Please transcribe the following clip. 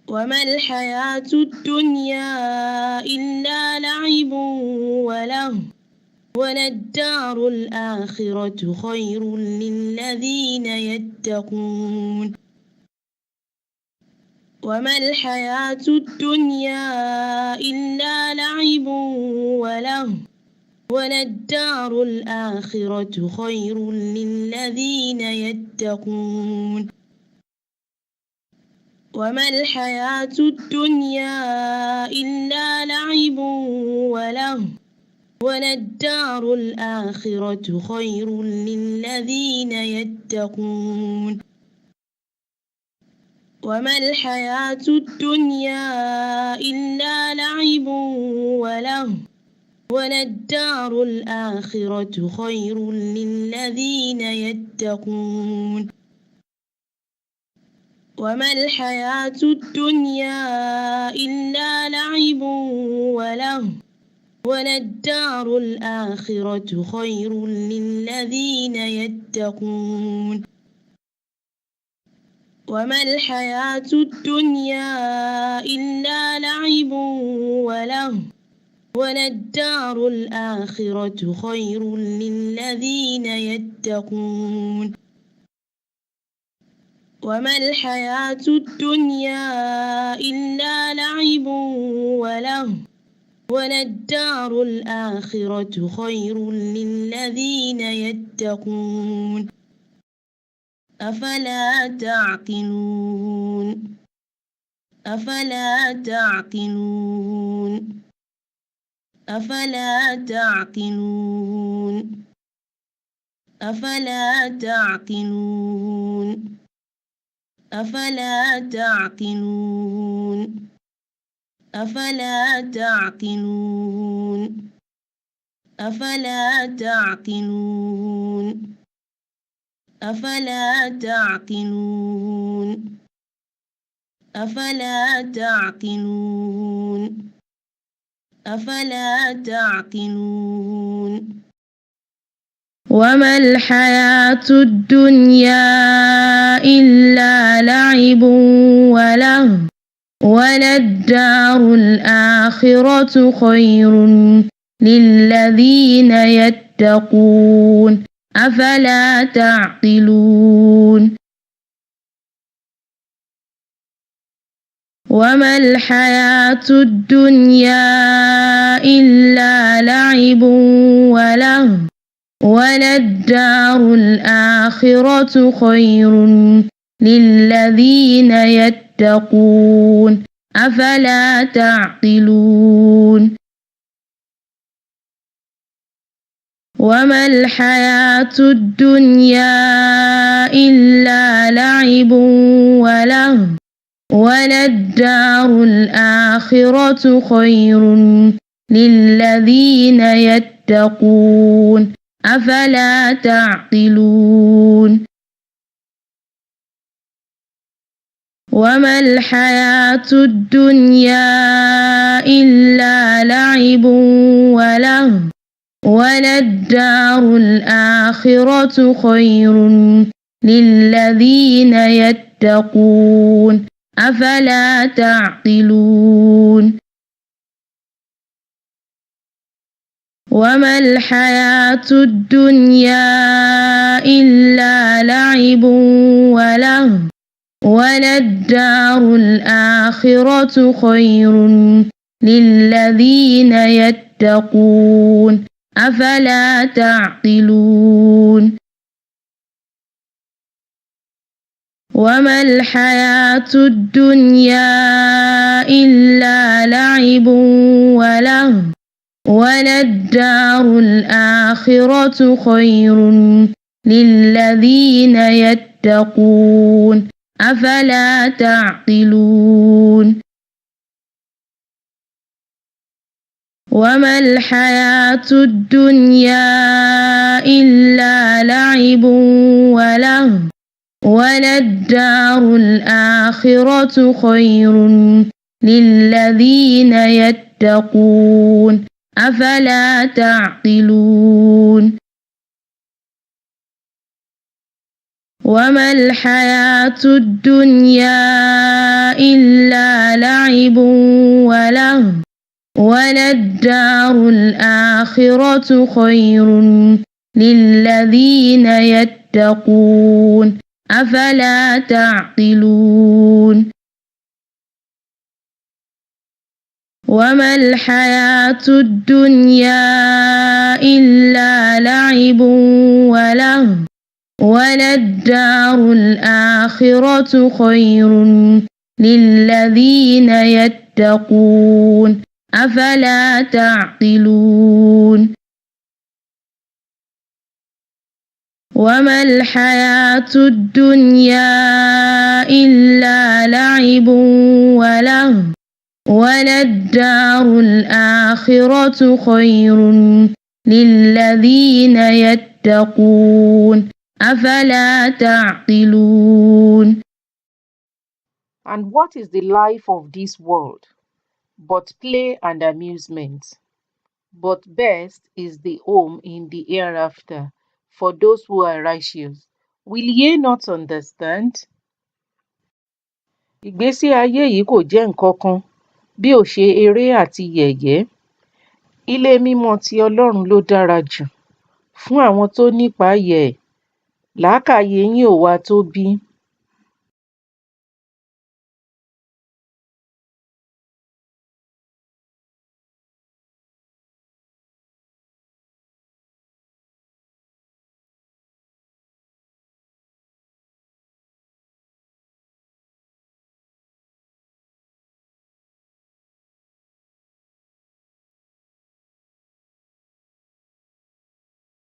وما الحياة الدنيا إلا لعب ولهو وللدار الآخرة خير للذين يتقون وما الحياة الدنيا إلا لعب ولهو وللدار الآخرة خير للذين يتقون وما الحياة الدنيا إلا لعب ولهو وللدار الآخرة خير للذين يتقون وما الحياة الدنيا إلا لعب ولهو وللدار الآخرة خير للذين يتقون وما الحياة الدنيا إلا لعب ولهو وللدار الآخرة خير للذين يتقون وما الحياة الدنيا إلا لعب ولهو وللدار الآخرة خير للذين يتقون وما الحياة الدنيا إلا لعب ولهو وللدار الآخرة خير للذين يتقون أفلا تعقلون أفلا تعقلون أفلا تعقلون أفلا تعقلون أفلا تعقلون أفلا تعقلون أفلا تعقلون أفلا تعقلون أفلا تعقلون أفلا تعقلون وما الحياة الدنيا إلا لعب ولهو وللدار الآخرة خير للذين يتقون أفلا تعقلون وما الحياة الدنيا إلا لعب ولهو وللدار الآخرة خير للذين يتقون أفلا تعقلون وما الحياة الدنيا إلا لعب ولهو وللدار الآخرة خير للذين يتقون أفلا تعقلون وما الحياة الدنيا إلا لعب ولهو وللدار الآخرة خير للذين يتقون أفلا تعقلون وما الحياة الدنيا إلا لعب ولهو وللدار الآخرة خير للذين يتقون أفلا تعقلون وما الحياة الدنيا إلا لعب ولهو وللدار الآخرة خير للذين يتقون أفلا تعقلون وما الحياة الدنيا إلا لعب ولهو وللدار الآخرة خير للذين يتقون أفلا تعقلون وما الحياة الدنيا إلا لعب ولهو وللدار الآخرة خير للذين يتقون أفلا تعقلون وما الحياة الدنيا إلا لعب ولهو وللدار الآخرة خير للذين يتقون أفلا تعقلون وما الحياة الدنيا إلا لعب ولهو وللدار الآخرة خير للذين يتقون أفلا تعقلون. And what is the life of this world but play and amusement? But best is the home in the hereafter for those who are righteous. Will ye not understand? Ìgbésí ayé yìí kò jẹ́ nǹkan kan bí ò ṣe eré àti yẹ̀yẹ́. Ilé mímọ́ ti Ọlọ́run ló dára jù fún àwọn tó nípayà ẹ̀. Làákàyè yín ò wá tó bí?